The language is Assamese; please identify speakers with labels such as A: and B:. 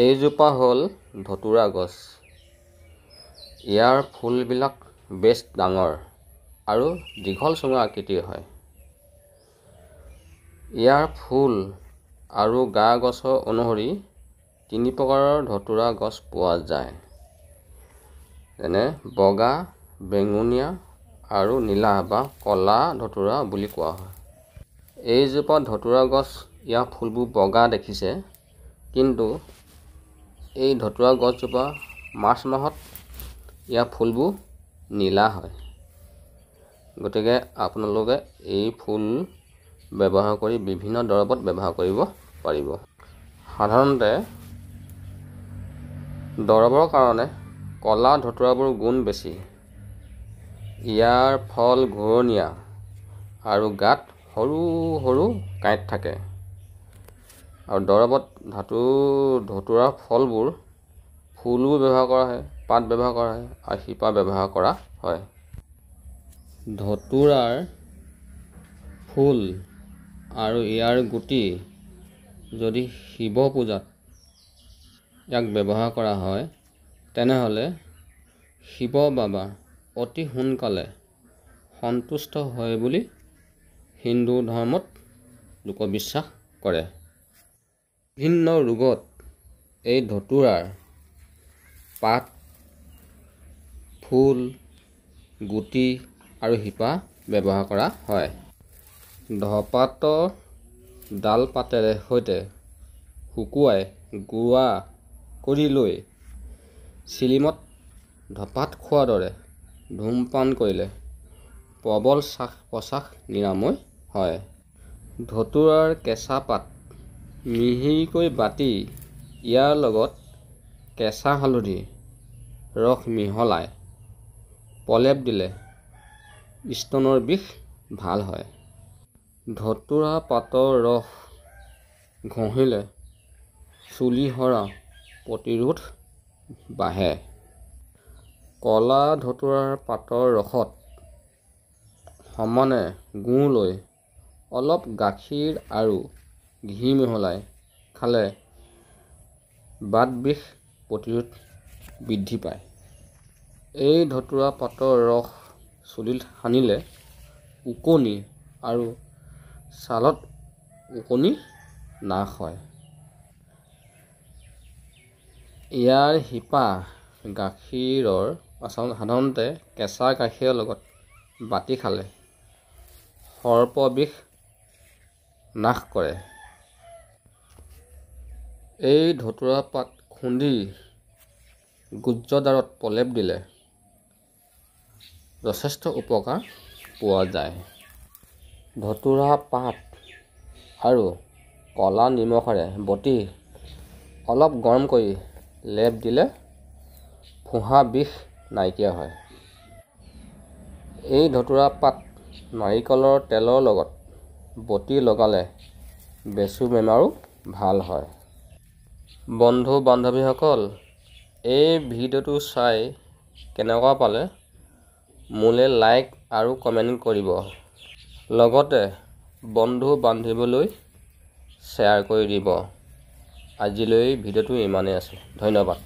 A: এইজোপা হ'ল ধতুৰা গছ। ইয়াৰ ফুলবিলাক বেছ ডাঙৰ আৰু দীঘল চোঙা আকৃতিৰ হয়। ইয়াৰ ফুল আৰু গা গছৰ অনুসৰি 3 প্ৰকাৰৰ ধতুৰা গছ পোৱা যায়, যেনে বগা, বেঙুনীয়া আৰু নীলা বা ক'লা ধতুৰা বুলি কোৱা হয়। এইজোপা ধতুৰা গছ ইয়াৰ ফুলবোৰ বগা দেখিছে, কিন্তু এই ধতুৰা গছজোপা মাৰ্চ মাহত ইয়াৰ ফুলবোৰ নীলা হয়। গতিকে আপোনালোকে এই ফুল ব্যৱহাৰ কৰি বিভিন্ন দৰৱত ব্যৱহাৰ কৰিব পাৰিব। সাধাৰণতে দৰৱৰ কাৰণে ক'লা ধতুৰাবোৰ গুণ বেছি। ইয়াৰ ফল ঘূৰণীয়া আৰু গাত সৰু সৰু কাঁইট থাকে, আৰু দৰৱত ধতুৰাৰ ফলবোৰ ফুলো ব্যৱহাৰ কৰা হয়, পাত ব্যৱহাৰ কৰা হয় আৰু শিপা ব্যৱহাৰ কৰা হয়। ধতুৰাৰ ফুল আৰু ইয়াৰ গুটি যদি শিৱ পূজাত ইয়াক ব্যৱহাৰ কৰা হয়, তেনেহ'লে শিৱ বাবা অতি সোনকালে সন্তুষ্ট হয় বুলি হিন্দু ধৰ্মত লোকবিশ্বাস কৰে। বিভিন্ন ৰোগত এই ধতুৰাৰ পাত, ফুল, গুটি আৰু শিপা ব্যৱহাৰ কৰা হয়। ধপাতৰ ডাল পাতেৰে সৈতে শুকুৱাই গুড়া কৰি লৈ চিলিমত ধপাত খোৱাৰ দৰে ধূমপান কৰিলে প্ৰবল শ্বাস-প্ৰশ্বাস নিৰাময় হয়। ধতুৰাৰ কেঁচা পাত মিহিকৈ বাটি ইয়াৰ লগত কেঁচা হালধি ৰস মিহলাই প্ৰলেপ দিলে স্তনৰ বিষ ভাল হয়। ধতুৰা পাতৰ ৰস ঘঁহিলে চুলি সৰা প্ৰতিৰোধ বাঢ়ে। ক'লা ধতুৰাৰ পাতৰ ৰসত সমানে গুড় লৈ অলপ গাখীৰ আৰু ঘি মিহলাই খালে বাত বিষ প্ৰতিৰোধ বৃদ্ধি পায়। এই ধতুৰা পাতৰ ৰস চুলিত সানিলে ওকণি আৰু ছালত ওকণি নাশ হয়। ইয়াৰ শিপা সাধাৰণতে কেঁচা গাখীৰৰ লগত বাটি খালে সৰ্প বিষ নাশ কৰে। এই ধতুৰা পাত খুন্দি গুজ্জদাৰত প্ৰলেপ দিলে যথেষ্ট উপকাৰ পোৱা যায়। ধতুৰা পাত আৰু ক'লা নিমখেৰে বটি অলপ গৰম কৰি লেপ দিলে ফুঁহা বিষ নাইকিয়া হয়। এই ধতুৰা পাত নাৰিকলৰ তেলৰ লগত বটি লগালে বেচু বেমাৰো ভাল হয়। বন্ধু বান্ধৱীসকল, এই ভিডিঅ'টো চাই কেনেকুৱা পালে মোলৈ লাইক আৰু কমেণ্ট কৰিব। লগতে বন্ধু বান্ধৱীলৈ শ্বেয়াৰ কৰি দিব। আজিলৈ ভিডিঅ'টো ইমানেই আছিল। ধন্যবাদ।